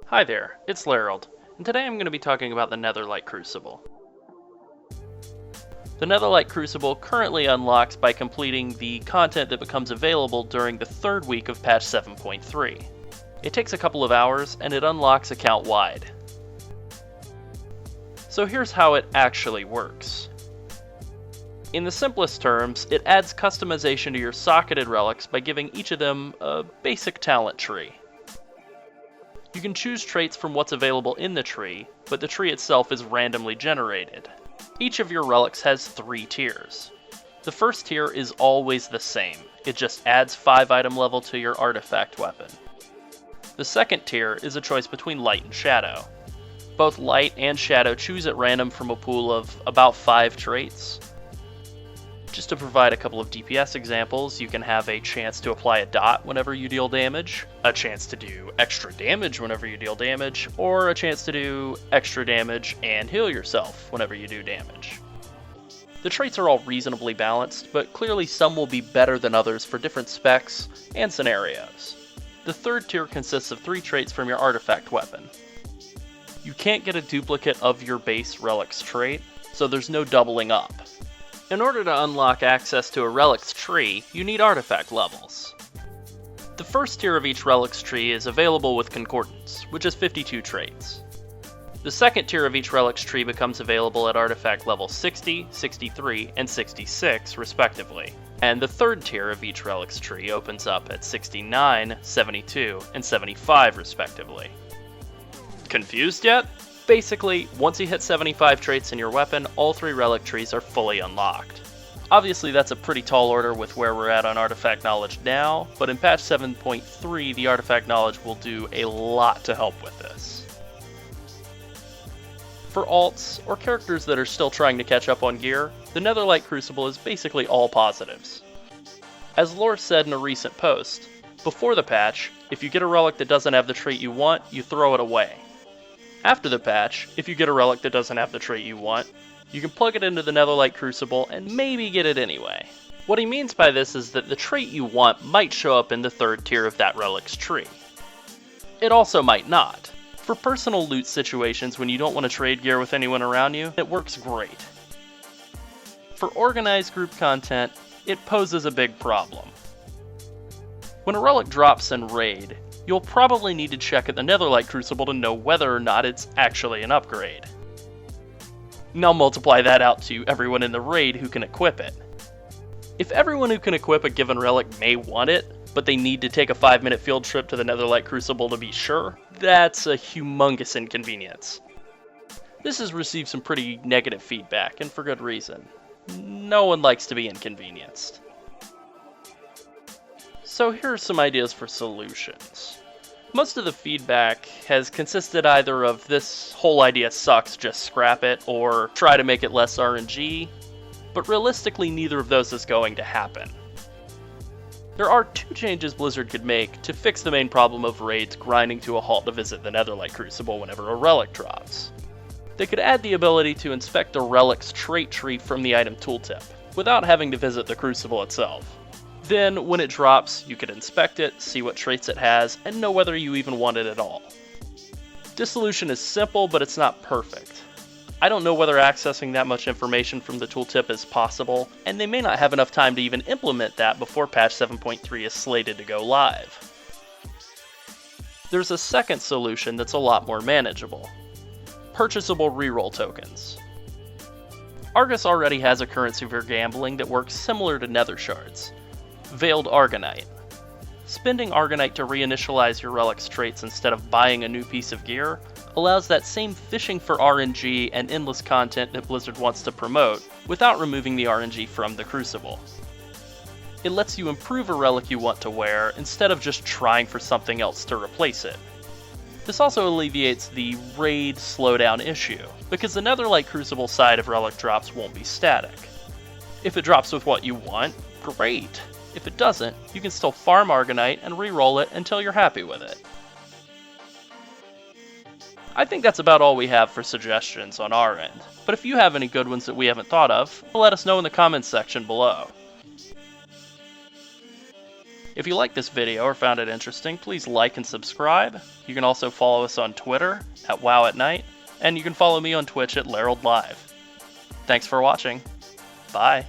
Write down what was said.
Hi there, it's Larold, and today I'm going to be talking about the Netherlight Crucible. The Netherlight Crucible currently unlocks by completing the content that becomes available during the third week of patch 7.3. It takes a couple of hours, and it unlocks account-wide. So here's how it actually works. In the simplest terms, it adds customization to your socketed relics by giving each of them a basic talent tree. You can choose traits from what's available in the tree, but the tree itself is randomly generated. Each of your relics has 3 tiers. The first tier is always the same, it just adds 5 item level to your artifact weapon. The second tier is a choice between light and shadow. Both light and shadow choose at random from a pool of about 5 traits. Just to provide a couple of DPS examples, you can have a chance to apply a dot whenever you deal damage, a chance to do extra damage whenever you deal damage, or a chance to do extra damage and heal yourself whenever you do damage. The traits are all reasonably balanced, but clearly some will be better than others for different specs and scenarios. The third tier consists of 3 traits from your artifact weapon. You can't get a duplicate of your base relic's trait, so there's no doubling up. In order to unlock access to a relic's tree, you need artifact levels. The first tier of each relic's tree is available with Concordance, which is 52 traits. The second tier of each relic's tree becomes available at artifact level 60, 63, and 66, respectively. And the third tier of each relic's tree opens up at 69, 72, and 75, respectively. Confused yet? Basically, once you hit 75 traits in your weapon, all 3 relic trees are fully unlocked. Obviously that's a pretty tall order with where we're at on artifact knowledge now, but in patch 7.3 the artifact knowledge will do a lot to help with this. For alts, or characters that are still trying to catch up on gear, the Netherlight Crucible is basically all positives. As Lore said in a recent post, before the patch, if you get a relic that doesn't have the trait you want, you throw it away. After the patch, if you get a relic that doesn't have the trait you want, you can plug it into the Netherlight Crucible and maybe get it anyway. What he means by this is that the trait you want might show up in the third tier of that relic's tree. It also might not. For personal loot situations when you don't want to trade gear with anyone around you, it works great. For organized group content, it poses a big problem. When a relic drops in Raid, you'll probably need to check at the Netherlight Crucible to know whether or not it's actually an upgrade. Now multiply that out to everyone in the raid who can equip it. If everyone who can equip a given relic may want it, but they need to take a 5-minute field trip to the Netherlight Crucible to be sure, that's a humongous inconvenience. This has received some pretty negative feedback, and for good reason. No one likes to be inconvenienced. So here are some ideas for solutions. Most of the feedback has consisted either of this whole idea sucks, just scrap it, or try to make it less RNG, but realistically neither of those is going to happen. There are 2 changes Blizzard could make to fix the main problem of raids grinding to a halt to visit the Netherlight Crucible whenever a relic drops. They could add the ability to inspect a relic's trait tree from the item tooltip, without having to visit the Crucible itself. Then, when it drops, you could inspect it, see what traits it has, and know whether you even want it at all. This solution is simple, but it's not perfect. I don't know whether accessing that much information from the tooltip is possible, and they may not have enough time to even implement that before patch 7.3 is slated to go live. There's a second solution that's a lot more manageable. Purchasable reroll tokens. Argus already has a currency for gambling that works similar to Nether Shards. Veiled Argonite. Spending Argonite to reinitialize your relic's traits instead of buying a new piece of gear allows that same fishing for RNG and endless content that Blizzard wants to promote without removing the RNG from the Crucible. It lets you improve a relic you want to wear instead of just trying for something else to replace it. This also alleviates the raid slowdown issue, because the Netherlight Crucible side of relic drops won't be static. If it drops with what you want, great! If it doesn't, you can still farm Argonite and re-roll it until you're happy with it. I think that's about all we have for suggestions on our end, but if you have any good ones that we haven't thought of, let us know in the comments section below. If you liked this video or found it interesting, please like and subscribe. You can also follow us on Twitter at WoWatNight, and you can follow me on Twitch at LaroldLive. Thanks for watching. Bye.